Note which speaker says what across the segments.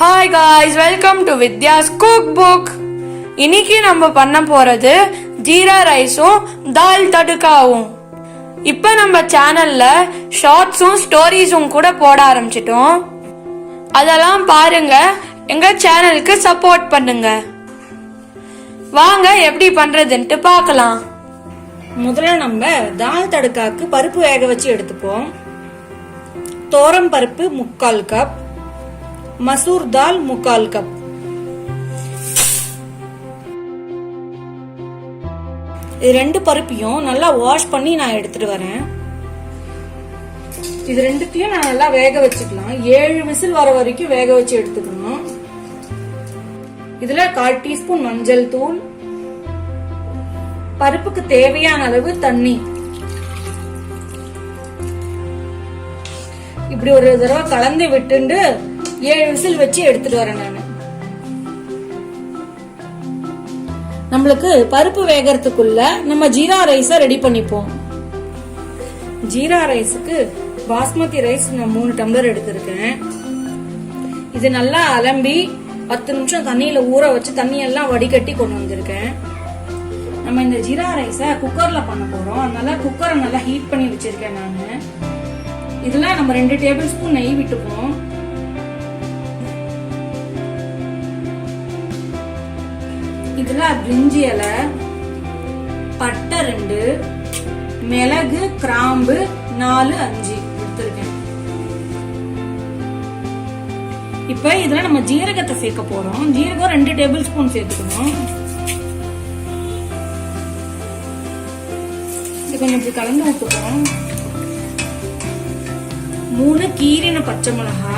Speaker 1: Hi guys, welcome to Vidya's cookbook. இன்னைக்கு நம்ம பண்ண போறது ஜீரா ரைஸும் தால் தடுக்காவும். இப்போ நம்ம சேனல்ல ஷார்ட்ஸும் ஸ்டோரிஸும் கூட போட ஆரம்பிச்சிட்டோம். அதெல்லாம் பாருங்க, எங்க சேனலுக்கு சப்போர்ட் பண்ணுங்க. வாங்க எப்படி பண்றதுன்னு பார்க்கலாம்.
Speaker 2: முதல்ல நம்ம தால் தடுக்காக்கு பருப்பு வேக வச்சு எடுத்துப்போம். தோரம் பருப்பு 3/4 கப், மசூர் தால் 3/4 கப். இது ரெண்டு பருப்பையும் நல்லா வாஷ் பண்ணி நான் எடுத்துட்டு வரேன். இது ரெண்டுத்தையும் நான் நல்லா வேக வச்சுக்கலாம். 7 விசில் வர வரைக்கும் வேக வச்சு எடுத்துக்கணும். இதுல 1/4 டீஸ்பூன் மஞ்சள் தூள், பருப்புக்கு தேவையான அளவு தண்ணி. இப்படி ஒரு தடவை கலந்து விட்டுண்டு 7 விசில் வச்சு எடுத்துட்டு வரேன் நான். நம்மளுக்கு பருப்பு வேகறதுக்குள்ள நம்ம ஜீரா ரைஸ ரெடி பண்ணிப்போம். ஜீரா ரைஸுக்கு பாஸ்மதி ரைஸ் நான் 3 டம்ளர் எடுத்திருக்கேன். இது நல்லா அலம்பி 10 நிமிஷம் தண்ணியில ஊற வச்சு தண்ணி எல்லாம் வடிகட்டி கொண்டு வந்திருக்கேன். நம்ம இந்த ஜீரா ரைஸ குக்கர்ல பண்ண போறோம். அதனால குக்கரை நல்லா ஹீட் பண்ணி வச்சிருக்கேன் நானு. இதுல நம்ம 2 டேபிள் ஸ்பூன் நெய் விட்டுப்போம். இதுல பிரிஞ்சி இலை, பட்டை 2, மிளகு, கிராம்பு 4, 5 எடுத்திருக்கேன். இப்ப இதுல நம்ம ஜீரகத்தை சேர்க்க போறோம். ஜீரகம் 2 டேபிள் ஸ்பூன் சேர்த்துக்கணும். இது கொஞ்சம் இப்படி கலந்து விட்டுப்போம். 3 கீரின பச்சை மிளகா,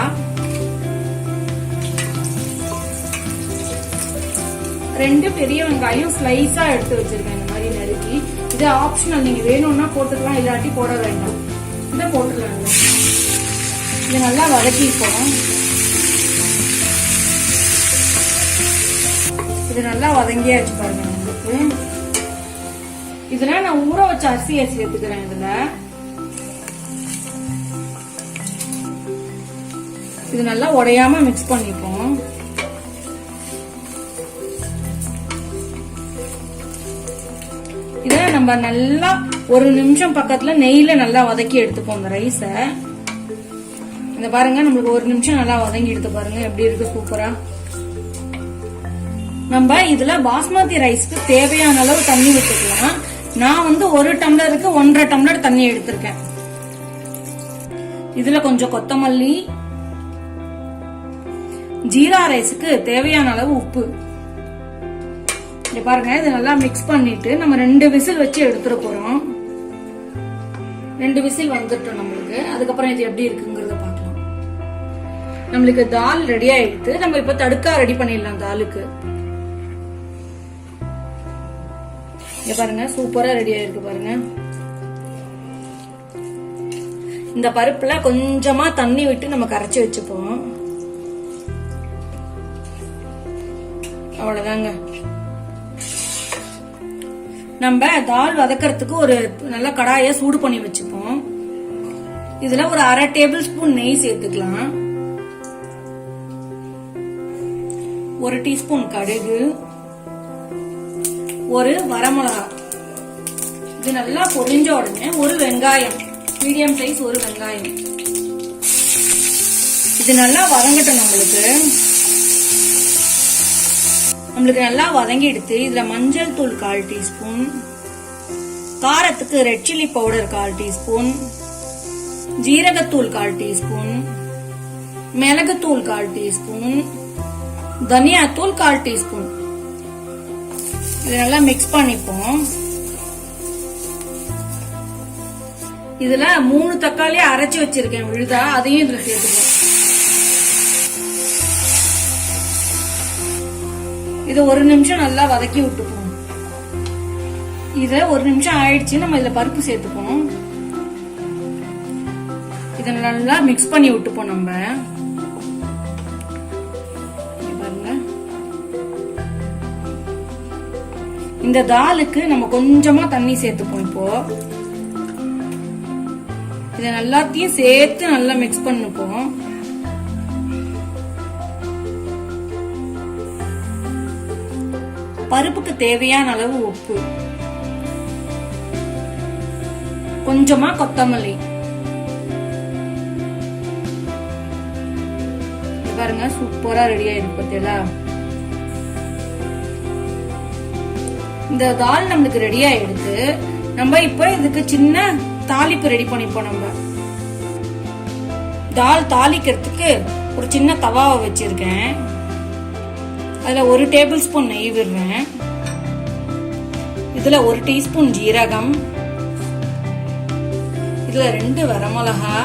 Speaker 2: 2 பெரிய வெங்காயம் ஸ்லைஸா எடுத்து வச்சிருக்கேன். இந்த மாதிரி நறுக்கி. இது ஆப்ஷனல், நீங்க வேணும்னா போட்டுக்கலாம், இல்லாட்டி போட வேண்டாம். இதை போட்டுக்கலாம். இது நல்லா வதக்கிப்போம். இது நல்லா வதங்கியாச்சு பாருங்க உங்களுக்கு. இதுல நான் ஊற வச்ச அரிசியை சேர்த்துக்கிறேன். இதுல இது நல்லா உடையாம மிக்ஸ் பண்ணிப்போம். இத நம்ம நல்லா 1 நிமிஷம் பக்கத்துல நெய்ல நல்லா வதக்கி எடுத்துப்போம் இந்த ரைஸ. இந்த பாருங்க, நம்மளுக்கு 1 நிமிஷம் நல்லா வதங்கி எடுத்து பாருங்க எப்படி இருக்கு, சூப்பரா. நம்ம இதுல பாஸ்மதி ரைஸ்க்கு தேவையான அளவு தண்ணி விட்டுக்கலாம். நான் 1 டம்ளருக்கு 1.5 டம்ளர் தண்ணி எடுத்திருக்கேன். இதுல கொஞ்சம் கொத்தமல்லி, ஜீரா ரைஸுக்கு தேவையான அளவு உப்பு. பாருங்க, இது நல்லா மிக்ஸ் பண்ணிட்டு நம்ம 2 விசில் வச்சு எடுத்துட போறோம். 2 விசில் வந்துட்டோம் நம்மளுக்கு. அதுக்கப்புறம் இது எப்படி இருக்குங்கிறத பார்க்கலாம். நம்மளுக்கு தால் ரெடி ஆயிடுத்து. நம்ம இப்ப தடுக்கா ரெடி பண்ணிடலாம் தாலுக்கு. இங்க பாருங்க, சூப்பரா ரெடி ஆயிருக்கு பாருங்க. இந்த பருப்புல கொஞ்சமா தண்ணி விட்டு நம்ம கரைச்சி வச்சுப்போம். அவ்வளவுதாங்க. நம்ம தால் வதக்கிறதுக்கு ஒரு நல்ல கடாய சூடு பண்ணி வச்சுப்போம். இதுல ஒரு 1/2 டேபிள் ஸ்பூன் நெய் சேர்த்துக்கலாம். 1 டீஸ்பூன் கடுகு, 1 வரமிளகா. இது நல்லா பொரிஞ்ச உடனே 1 வெங்காயம், மீடியம் சைஸ் 1 வெங்காயம். இது நல்லா வதங்கட்டும். நம்மளுக்கு நல்லா வதங்கி எடுத்து இதுல மஞ்சள் தூள் 1/4 டீஸ்பூன், காரத்துக்கு ரெட் சில்லி பவுடர் 1/4 டீஸ்பூன், ஜீரகத்தூள் 1/4 டீஸ்பூன், மிளகுத்தூள் 1/4 டீஸ்பூன், தனியாத்தூள் 1/4 டீஸ்பூன். இது நல்லா மிக்ஸ் பண்ணிப்போம். இதுல 3 தக்காளி அரைச்சு வச்சிருக்கேன் விழுதா, அதையும் இதுல சேர்த்துப்போம். இது 1 நிமிஷம் நல்லா வதக்கி விட்டுப்போம். இத 1 நிமிஷம் ஆயிடுச்சு. நம்ம இதுல பருப்பு சேர்த்துப்போம். இத நல்லா மிக்ஸ் பண்ணி விட்டுப்போம். நம்ம பாருங்க, இந்த தாலுக்கு நம்ம கொஞ்சமா தண்ணி சேர்த்துப்போம். இப்போ இத எல்லாத்தையும் சேர்த்து நல்லா மிக்ஸ் பண்ணிப்போம். பருப்புக்கு தேவையான அளவு உப்பு, கொஞ்சமா கொத்தமல்லி. பாருங்க சூப்பரா ரெடி ஆயிருக்கு பார்த்தீங்களா. இந்த தால் நம்மளுக்கு ரெடி ஆயிடுது. நம்ம இப்ப இதுக்கு சின்ன தாளிப்பு ரெடி பண்ணிப்போம். நம்ம தால் தாளிக்கிறதுக்கு ஒரு சின்ன தவாவை வச்சிருக்கேன். அதுல 1 டேபிள் ஸ்பூன் நெய் விடுறேன். இதுல 1 டீஸ்பூன் ஜீரகம், இதுல 2 வரமிளகா,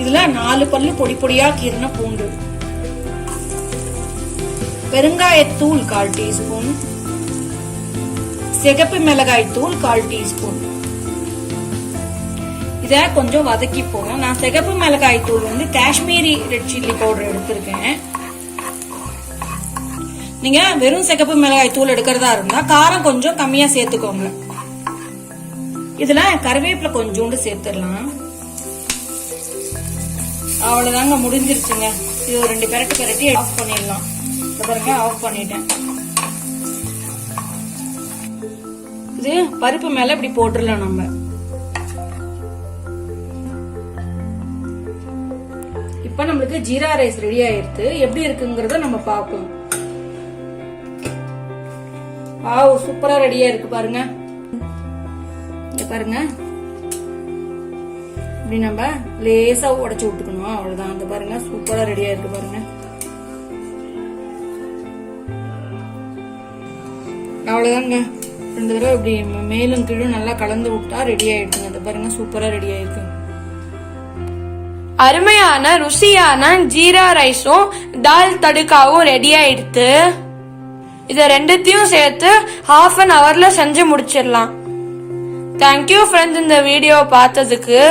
Speaker 2: இதுல 4 பல்லு பொடி பொடியா கீறின பூண்டு, பெருங்காயத்தூள் 1/4 டீஸ்பூன், சிகப்பு மிளகாய் தூள் 1/4 டீஸ்பூன். இத கொஞ்சம் வதக்கி போறோம். நான் சிகப்பு மிளகாய் தூள் வந்து காஷ்மீரி ரெட் சில்லி பவுடர் எடுத்திருக்கேன். நீங்க வெறும் சிகப்பு மிளகாய் தூள் எடுக்கிறதா இருந்தா காரம் கொஞ்சம் கம்மியா சேர்த்துக்கோங்க. இதுல கருவேப்பிலை கொஞ்சோண்டு சேர்த்துடலாம். அவ்வளவுதாங்க, முடிஞ்சிருச்சுங்க. இது ஒரு 2 பெரட்டி ஆஃப் பண்ணிடலாம். பாருங்க ஆஃப் பண்ணிட்டேன். இது பருப்பு மேல இப்படி போட்டுடலாம். நம்ம இப்ப நம்மளுக்கு ஜீரா ரைஸ் ரெடி ஆயிருது. எப்படி இருக்குங்கிறத நம்ம பார்ப்போம். சூப்பரா ரெடியா இருக்கு பாருங்க. பாருங்க இப்படி நம்ம லேசா உடைச்சு விட்டுக்கணும். அவ்வளவுதான். அந்த பாருங்க சூப்பரா ரெடியா இருக்கு பாருங்க. அவ்வளவுதாங்க. 2 தடவை இப்படி மேலும் கீழும் நல்லா கலந்து விட்டா ரெடி ஆயிடுங்க. அந்த பாருங்க சூப்பரா ரெடி ஆயிருக்கு.
Speaker 1: அருமையான ருசியான ஜீரா ரைஸும் தால் தடுக்காவும் ரெடி ஆயிடுத்து. இத 2த்தையும் சேர்த்து 1/2 an hourல செஞ்சு முடிச்சிடலாம். தேங்க்யூ ஃப்ரெண்ட்ஸ், இந்த வீடியோ பார்த்ததுக்கு.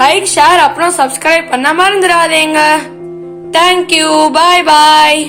Speaker 1: லைக், ஷேர், அப்புறம் சப்ஸ்கிரைப் பண்ண மறந்துடாதீங்க. தேங்க்யூ, பாய் பாய்.